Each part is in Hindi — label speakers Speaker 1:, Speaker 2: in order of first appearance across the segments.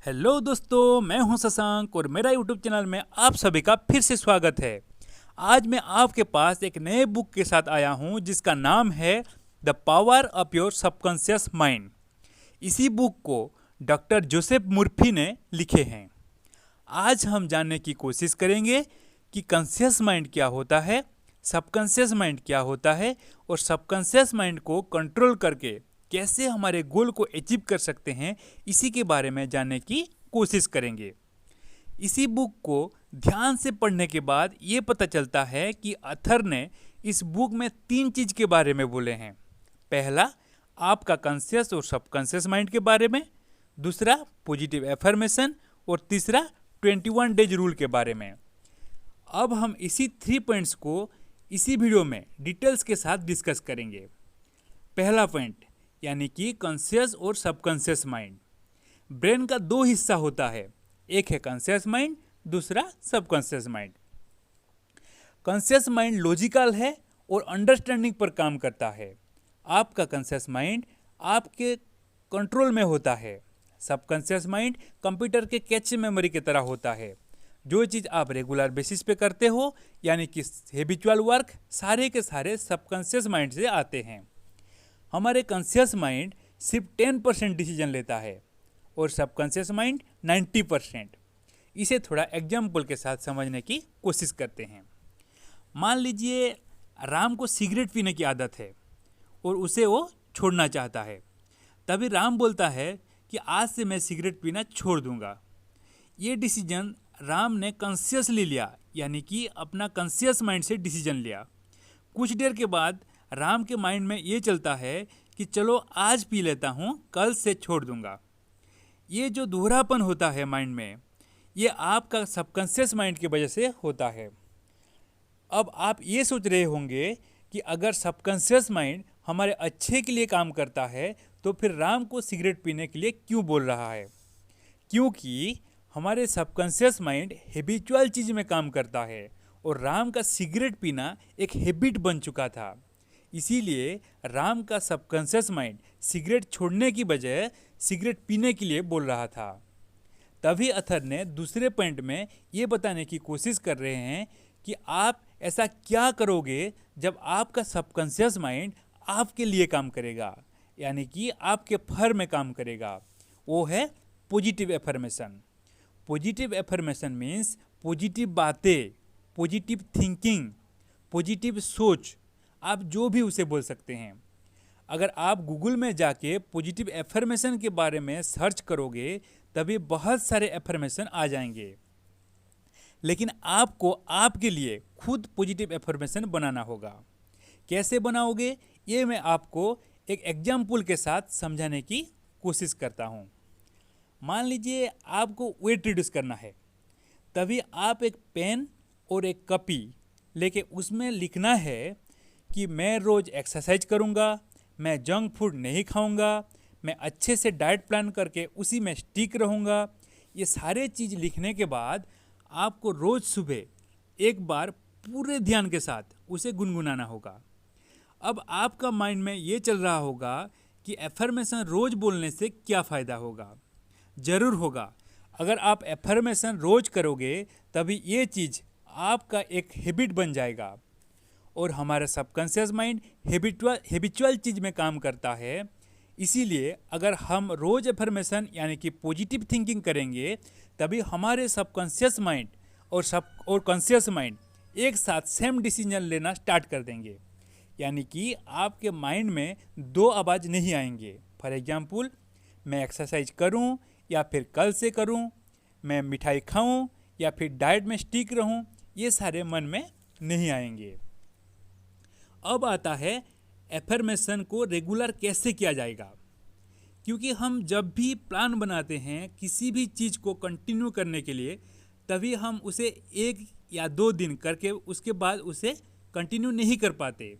Speaker 1: हेलो दोस्तों, मैं हूं शशांक और मेरा यूट्यूब चैनल में आप सभी का फिर से स्वागत है। आज मैं आपके पास एक नए बुक के साथ आया हूं जिसका नाम है the power of your subconscious mind. इसी बुक को डॉक्टर जोसेफ मुर्फी ने लिखे हैं। आज हम जानने की कोशिश करेंगे कि कॉन्शियस माइंड क्या होता है, सबकॉन्शियस माइंड क्या होता है और सबकॉन्शियस माइंड को कंट्रोल करके कैसे हमारे गोल को अचीव कर सकते हैं। इसी के बारे में जानने की कोशिश करेंगे। इसी बुक को ध्यान से पढ़ने के बाद ये पता चलता है कि ऑथर ने इस बुक में 3 चीज़ के बारे में बोले हैं। पहला, आपका कॉन्शियस और सबकॉन्शियस माइंड के बारे में। दूसरा, पॉजिटिव एफर्मेशन। और तीसरा, 21 डेज रूल के बारे में। अब हम इसी 3 पॉइंट्स को इसी वीडियो में डिटेल्स के साथ डिस्कस करेंगे। पहला पॉइंट यानी कि कॉन्शियस और सबकॉन्शियस माइंड। ब्रेन का 2 हिस्सा होता है, एक है कॉन्शियस माइंड, दूसरा subconscious mind. Conscious mind logical है और अंडरस्टैंडिंग पर काम करता है। आपका कॉन्शियस माइंड आपके कंट्रोल में होता है। सबकॉन्शियस माइंड कंप्यूटर के कैच मेमोरी की तरह होता है। जो चीज़ आप रेगुलर बेसिस पे करते हो यानी कि हैबिचुअल वर्क, सारे के सारे सबकॉन्शियस माइंड से आते हैं। हमारे कॉन्शियस माइंड सिर्फ 10% डिसीजन लेता है और सबकॉन्शियस माइंड 90%। इसे थोड़ा एग्जाम्पल के साथ समझने की कोशिश करते हैं। मान लीजिए राम को सिगरेट पीने की आदत है और उसे वो छोड़ना चाहता है। तभी राम बोलता है कि आज से मैं सिगरेट पीना छोड़ दूंगा। ये डिसीजन राम ने कॉन्शियसली लिया, यानी कि अपना कॉन्शियस माइंड से डिसीजन लिया। कुछ देर के बाद राम के माइंड में ये चलता है कि चलो आज पी लेता हूँ, कल से छोड़ दूंगा। ये जो दोहरापन होता है माइंड में, ये आपका सबकॉन्शियस माइंड की वजह से होता है। अब आप ये सोच रहे होंगे कि अगर सबकॉन्शियस माइंड हमारे अच्छे के लिए काम करता है तो फिर राम को सिगरेट पीने के लिए क्यों बोल रहा है? क्योंकि हमारे सबकॉन्शियस माइंड हैबिचुअल चीज़ में काम करता है और राम का सिगरेट पीना एक हैबिट बन चुका था। इसीलिए राम का सबकॉन्शियस माइंड सिगरेट छोड़ने की बजाय सिगरेट पीने के लिए बोल रहा था। तभी अथर ने दूसरे पॉइंट में ये बताने की कोशिश कर रहे हैं कि आप ऐसा क्या करोगे जब आपका सबकॉन्शियस माइंड आपके लिए काम करेगा, यानी कि आपके फर में काम करेगा। वो है positive affirmation. Positive affirmation means positive बातें, पॉजिटिव थिंकिंग, पॉजिटिव सोच, आप जो भी उसे बोल सकते हैं। अगर आप गूगल में जाके पॉजिटिव एफर्मेशन के बारे में सर्च करोगे तभी बहुत सारे एफर्मेशन आ जाएंगे। लेकिन आपको आपके लिए खुद पॉजिटिव एफर्मेशन बनाना होगा। कैसे बनाओगे, ये मैं आपको एक एग्जाम्पल के साथ समझाने की कोशिश करता हूँ। मान लीजिए आपको वेट रिड्यूस करना है, तभी आप एक पेन और एक कॉपी लेके उसमें लिखना है कि मैं रोज़ एक्सरसाइज करूँगा, मैं जंक फूड नहीं खाऊँगा, मैं अच्छे से डाइट प्लान करके उसी में स्टिक रहूँगा। ये सारे चीज़ लिखने के बाद आपको रोज़ सुबह एक बार पूरे ध्यान के साथ उसे गुनगुनाना होगा। अब आपका माइंड में ये चल रहा होगा कि एफर्मेशन रोज़ बोलने से क्या फ़ायदा होगा। ज़रूर होगा। अगर आप एफर्मेशन रोज़ करोगे तभी ये चीज़ आपका एक हैबिट बन जाएगा। और हमारा सबकॉन्शियस माइंड हैबिचुअल चीज़ में काम करता है। इसीलिए अगर हम रोज़ एफर्मेशन यानी कि पॉजिटिव थिंकिंग करेंगे तभी हमारे सबकॉन्शियस माइंड और कॉन्शियस माइंड एक साथ सेम डिसीजन लेना स्टार्ट कर देंगे। यानी कि आपके माइंड में 2 आवाज़ नहीं आएंगे। फॉर एग्जांपल, मैं एक्सरसाइज करूं या फिर कल से करूं, मैं मिठाई खाऊं या फिर डाइट में स्टिक रहूं, ये सारे मन में नहीं आएंगे। अब आता है एफर्मेशन को रेगुलर कैसे किया जाएगा। क्योंकि हम जब भी प्लान बनाते हैं किसी भी चीज़ को कंटिन्यू करने के लिए, तभी हम उसे 1 या 2 दिन करके उसके बाद उसे कंटिन्यू नहीं कर पाते।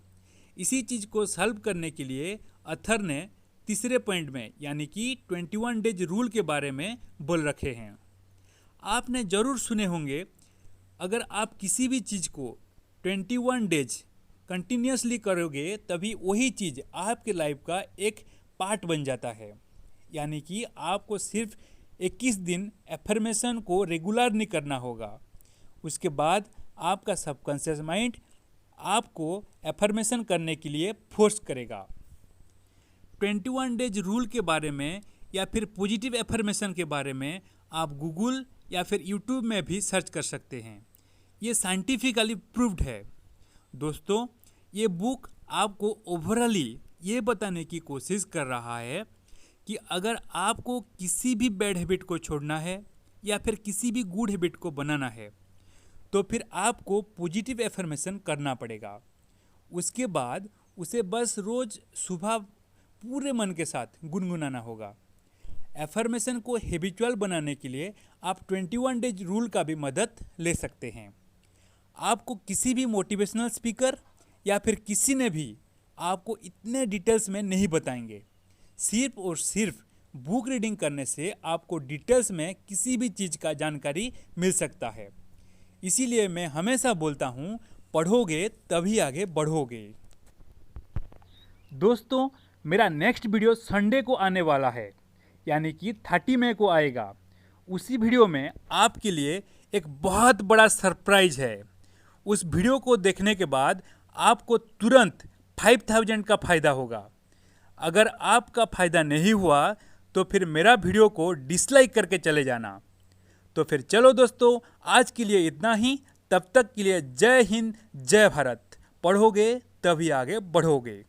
Speaker 1: इसी चीज़ को सॉल्व करने के लिए अथर ने तीसरे पॉइंट में यानी कि 21 डेज रूल के बारे में बोल रखे हैं। आपने ज़रूर सुने होंगे, अगर आप किसी भी चीज़ को 21 डेज कंटिन्यूसली करोगे तभी वही चीज़ आपके लाइफ का एक पार्ट बन जाता है। यानी कि आपको सिर्फ 21 दिन एफर्मेशन को रेगुलरली करना होगा। उसके बाद आपका सबकॉन्शियस माइंड आपको एफर्मेशन करने के लिए फोर्स करेगा। 21 डेज रूल के बारे में या फिर पॉजिटिव एफर्मेशन के बारे में आप गूगल या फिर यूट्यूब में भी सर्च कर सकते हैं। ये साइंटिफिकली प्रूव्ड है। दोस्तों, ये बुक आपको ओवरऑली ये बताने की कोशिश कर रहा है कि अगर आपको किसी भी बैड हैबिट को छोड़ना है या फिर किसी भी गुड हैबिट को बनाना है तो फिर आपको पॉजिटिव एफर्मेशन करना पड़ेगा। उसके बाद उसे बस रोज़ सुबह पूरे मन के साथ गुनगुनाना होगा। एफर्मेशन को हैबिचुअल बनाने के लिए आप 21 डेज रूल का भी मदद ले सकते हैं। आपको किसी भी मोटिवेशनल स्पीकर या फिर किसी ने भी आपको इतने डिटेल्स में नहीं बताएंगे। सिर्फ और सिर्फ बुक रीडिंग करने से आपको डिटेल्स में किसी भी चीज़ का जानकारी मिल सकता है। इसीलिए मैं हमेशा बोलता हूँ, पढ़ोगे तभी आगे बढ़ोगे। दोस्तों, मेरा नेक्स्ट वीडियो संडे को आने वाला है, यानी कि 30 मई को आएगा। उसी वीडियो में आपके लिए एक बहुत बड़ा सरप्राइज है। उस वीडियो को देखने के बाद आपको तुरंत 5000 का फ़ायदा होगा। अगर आपका फ़ायदा नहीं हुआ तो फिर मेरा वीडियो को डिसलाइक करके चले जाना। तो फिर चलो दोस्तों, आज के लिए इतना ही। तब तक के लिए जय हिंद, जय भारत। पढ़ोगे तभी आगे बढ़ोगे।